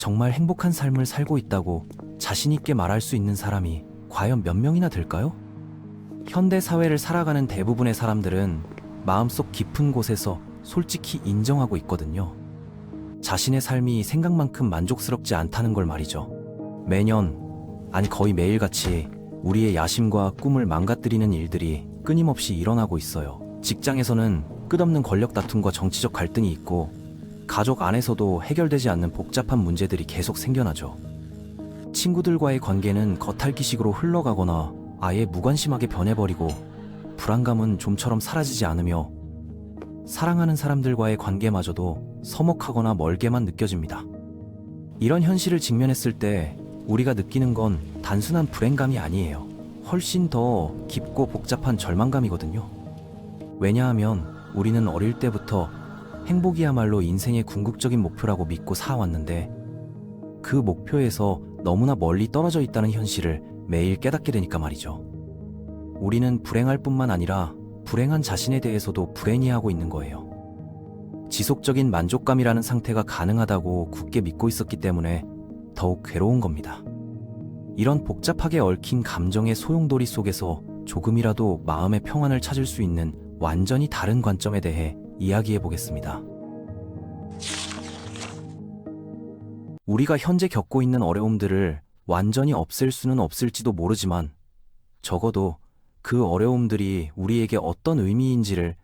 정말 행복한 삶을 살고 있다고 자신있게 말할 수 있는 사람이 과연 몇 명이나 될까요? 현대 사회를 살아가는 대부분의 사람들은 마음속 깊은 곳에서 솔직히 인정하고 있거든요. 자신의 삶이 생각만큼 만족스럽지 않다는 걸 말이죠. 매년, 아니 거의 매일같이 우리의 야심과 꿈을 망가뜨리는 일들이 끊임없이 일어나고 있어요. 직장에서는 끝없는 권력 다툼과 정치적 갈등이 있고, 가족 안에서도 해결되지 않는 복잡한 문제들이 계속 생겨나죠. 친구들과의 관계는 겉핥기식으로 흘러가거나 아예 무관심하게 변해버리고, 불안감은 좀처럼 사라지지 않으며 사랑하는 사람들과의 관계마저도 서먹하거나 멀게만 느껴집니다. 이런 현실을 직면했을 때 우리가 느끼는 건 단순한 불행감이 아니에요. 훨씬 더 깊고 복잡한 절망감이거든요. 왜냐하면 우리는 어릴 때부터 행복이야말로 인생의 궁극적인 목표라고 믿고 살아왔는데, 그 목표에서 너무나 멀리 떨어져 있다는 현실을 매일 깨닫게 되니까 말이죠. 우리는 불행할 뿐만 아니라 불행한 자신에 대해서도 불행해하고 있는 거예요. 지속적인 만족감이라는 상태가 가능하다고 굳게 믿고 있었기 때문에 더욱 괴로운 겁니다. 이런 복잡하게 얽힌 감정의 소용돌이 속에서 조금이라도 마음의 평안을 찾을 수 있는 완전히 다른 관점에 대해 이야기해 보겠습니다. 우리가 현재 겪고 있는 어려움들을 완전히 없앨 수는 없을지도 모르지만, 적어도 그 어려움들이 우리에게 어떤 의미인지를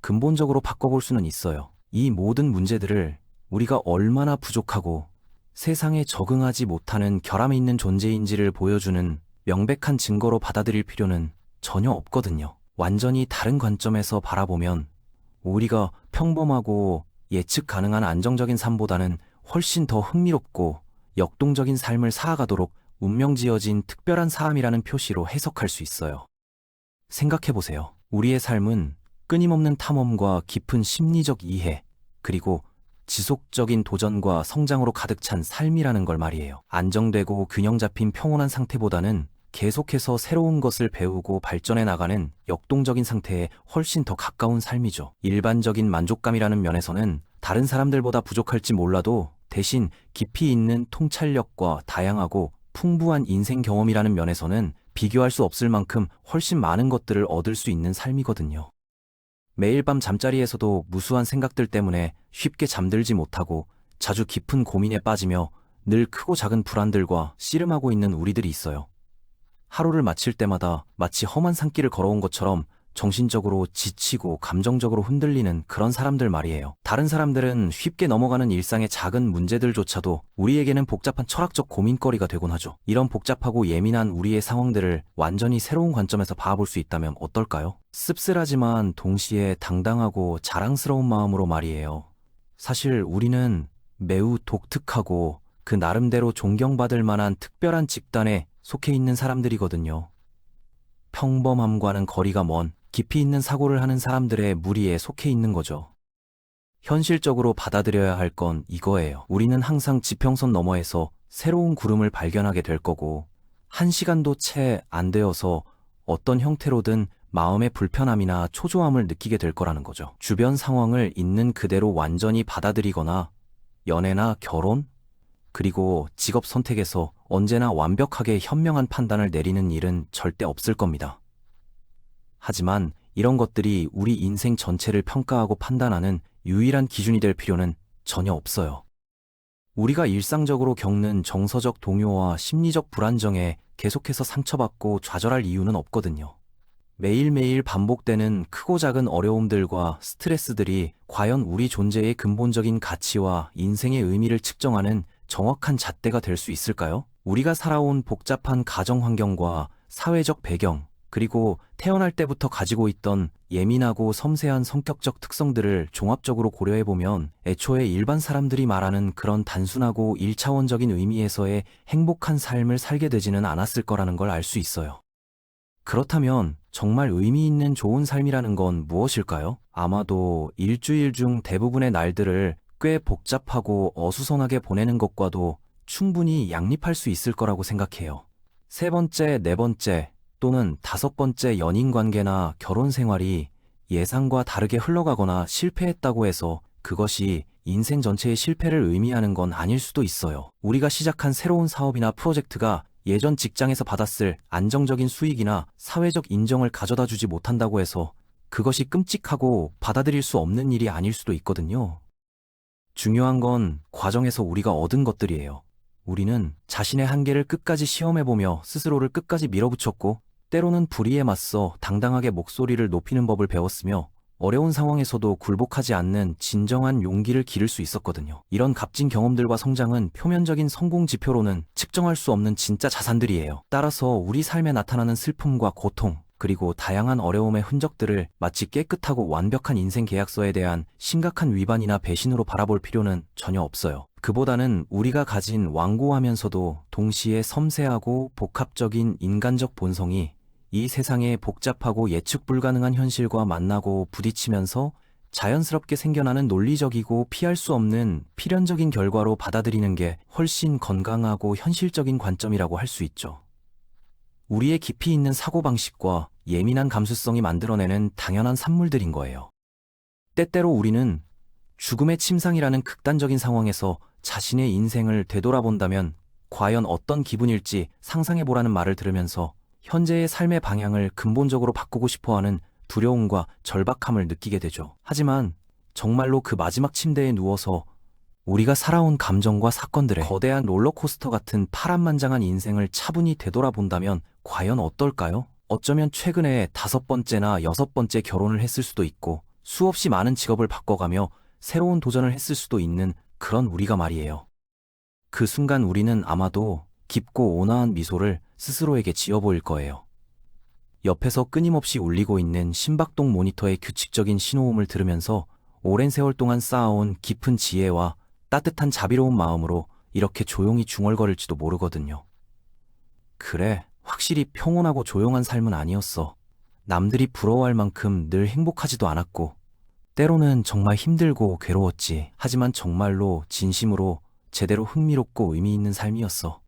근본적으로 바꿔볼 수는 있어요. 이 모든 문제들을 우리가 얼마나 부족하고 세상에 적응하지 못하는 결함이 있는 존재인지를 보여주는 명백한 증거로 받아들일 필요는 전혀 없거든요. 완전히 다른 관점에서 바라보면 우리가 평범하고 예측 가능한 안정적인 삶보다는 훨씬 더 흥미롭고 역동적인 삶을 살아가도록 운명지어진 특별한 사람이라는 표시로 해석할 수 있어요. 생각해보세요. 우리의 삶은 끊임없는 탐험과 깊은 심리적 이해, 그리고 지속적인 도전과 성장으로 가득 찬 삶이라는 걸 말이에요. 안정되고 균형 잡힌 평온한 상태보다는 계속해서 새로운 것을 배우고 발전해 나가는 역동적인 상태에 훨씬 더 가까운 삶이죠. 일반적인 만족감이라는 면에서는 다른 사람들보다 부족할지 몰라도 대신 깊이 있는 통찰력과 다양하고 풍부한 인생 경험이라는 면에서는 비교할 수 없을 만큼 훨씬 많은 것들을 얻을 수 있는 삶이거든요. 매일 밤 잠자리에서도 무수한 생각들 때문에 쉽게 잠들지 못하고 자주 깊은 고민에 빠지며 늘 크고 작은 불안들과 씨름하고 있는 우리들이 있어요. 하루를 마칠 때마다 마치 험한 산길을 걸어온 것처럼 정신적으로 지치고 감정적으로 흔들리는 그런 사람들 말이에요. 다른 사람들은 쉽게 넘어가는 일상의 작은 문제들조차도 우리에게는 복잡한 철학적 고민거리가 되곤 하죠. 이런 복잡하고 예민한 우리의 상황들을 완전히 새로운 관점에서 바라볼 수 있다면 어떨까요? 씁쓸하지만 동시에 당당하고 자랑스러운 마음으로 말이에요. 사실 우리는 매우 독특하고 그 나름대로 존경받을 만한 특별한 집단에 속해 있는 사람들이거든요. 평범함과는 거리가 먼 깊이 있는 사고를 하는 사람들의 무리에 속해 있는 거죠. 현실적으로 받아들여야 할 건 이거예요. 우리는 항상 지평선 너머에서 새로운 구름을 발견하게 될 거고, 한 시간도 채 안 되어서 어떤 형태로든 마음의 불편함이나 초조함을 느끼게 될 거라는 거죠. 주변 상황을 있는 그대로 완전히 받아들이거나 연애나 결혼, 그리고 직업 선택에서 언제나 완벽하게 현명한 판단을 내리는 일은 절대 없을 겁니다. 하지만 이런 것들이 우리 인생 전체를 평가하고 판단하는 유일한 기준이 될 필요는 전혀 없어요. 우리가 일상적으로 겪는 정서적 동요와 심리적 불안정에 계속해서 상처받고 좌절할 이유는 없거든요. 매일매일 반복되는 크고 작은 어려움들과 스트레스들이 과연 우리 존재의 근본적인 가치와 인생의 의미를 측정하는 정확한 잣대가 될 수 있을까요? 우리가 살아온 복잡한 가정 환경과 사회적 배경, 그리고 태어날 때부터 가지고 있던 예민하고 섬세한 성격적 특성들을 종합적으로 고려해보면 애초에 일반 사람들이 말하는 그런 단순하고 1차원적인 의미에서의 행복한 삶을 살게 되지는 않았을 거라는 걸 알 수 있어요. 그렇다면 정말 의미 있는 좋은 삶이라는 건 무엇일까요? 아마도 일주일 중 대부분의 날들을 꽤 복잡하고 어수선하게 보내는 것과도 충분히 양립할 수 있을 거라고 생각해요. 세 번째, 네 번째, 또는 다섯 번째 연인 관계나 결혼 생활이 예상과 다르게 흘러가거나 실패했다고 해서 그것이 인생 전체의 실패를 의미하는 건 아닐 수도 있어요. 우리가 시작한 새로운 사업이나 프로젝트가 예전 직장에서 받았을 안정적인 수익이나 사회적 인정을 가져다 주지 못한다고 해서 그것이 끔찍하고 받아들일 수 없는 일이 아닐 수도 있거든요. 중요한 건 과정에서 우리가 얻은 것들이에요. 우리는 자신의 한계를 끝까지 시험해보며 스스로를 끝까지 밀어붙였고, 때로는 불의에 맞서 당당하게 목소리를 높이는 법을 배웠으며, 어려운 상황에서도 굴복하지 않는 진정한 용기를 기를 수 있었거든요. 이런 값진 경험들과 성장은 표면적인 성공 지표로는 측정할 수 없는 진짜 자산들이에요. 따라서 우리 삶에 나타나는 슬픔과 고통, 그리고 다양한 어려움의 흔적들을 마치 깨끗하고 완벽한 인생 계약서에 대한 심각한 위반이나 배신으로 바라볼 필요는 전혀 없어요. 그보다는 우리가 가진 완고하면서도 동시에 섬세하고 복합적인 인간적 본성이 이 세상의 복잡하고 예측 불가능한 현실과 만나고 부딪히면서 자연스럽게 생겨나는 논리적이고 피할 수 없는 필연적인 결과로 받아들이는 게 훨씬 건강하고 현실적인 관점이라고 할 수 있죠. 우리의 깊이 있는 사고방식과 예민한 감수성이 만들어내는 당연한 산물들인 거예요. 때때로 우리는 죽음의 침상이라는 극단적인 상황에서 자신의 인생을 되돌아본다면 과연 어떤 기분일지 상상해보라는 말을 들으면서 현재의 삶의 방향을 근본적으로 바꾸고 싶어하는 두려움과 절박함을 느끼게 되죠. 하지만 정말로 그 마지막 침대에 누워서 우리가 살아온 감정과 사건들의 거대한 롤러코스터 같은 파란만장한 인생을 차분히 되돌아본다면 과연 어떨까요? 어쩌면 최근에 5번째나 6번째 결혼을 했을 수도 있고 수없이 많은 직업을 바꿔가며 새로운 도전을 했을 수도 있는 그런 우리가 말이에요. 그 순간 우리는 아마도 깊고 온화한 미소를 스스로에게 지어 보일 거예요. 옆에서 끊임없이 울리고 있는 심박동 모니터의 규칙적인 신호음을 들으면서 오랜 세월 동안 쌓아온 깊은 지혜와 따뜻한 자비로운 마음으로 이렇게 조용히 중얼거릴지도 모르거든요. 그래, 확실히 평온하고 조용한 삶은 아니었어. 남들이 부러워할 만큼 늘 행복하지도 않았고, 때로는 정말 힘들고 괴로웠지. 하지만 정말로 진심으로 제대로 흥미롭고 의미 있는 삶이었어.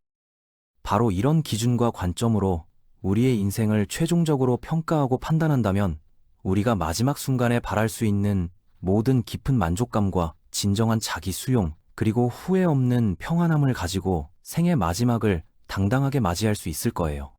바로 이런 기준과 관점으로 우리의 인생을 최종적으로 평가하고 판단한다면 우리가 마지막 순간에 바랄 수 있는 모든 깊은 만족감과 진정한 자기 수용, 그리고 후회 없는 평안함을 가지고 생의 마지막을 당당하게 맞이할 수 있을 거예요.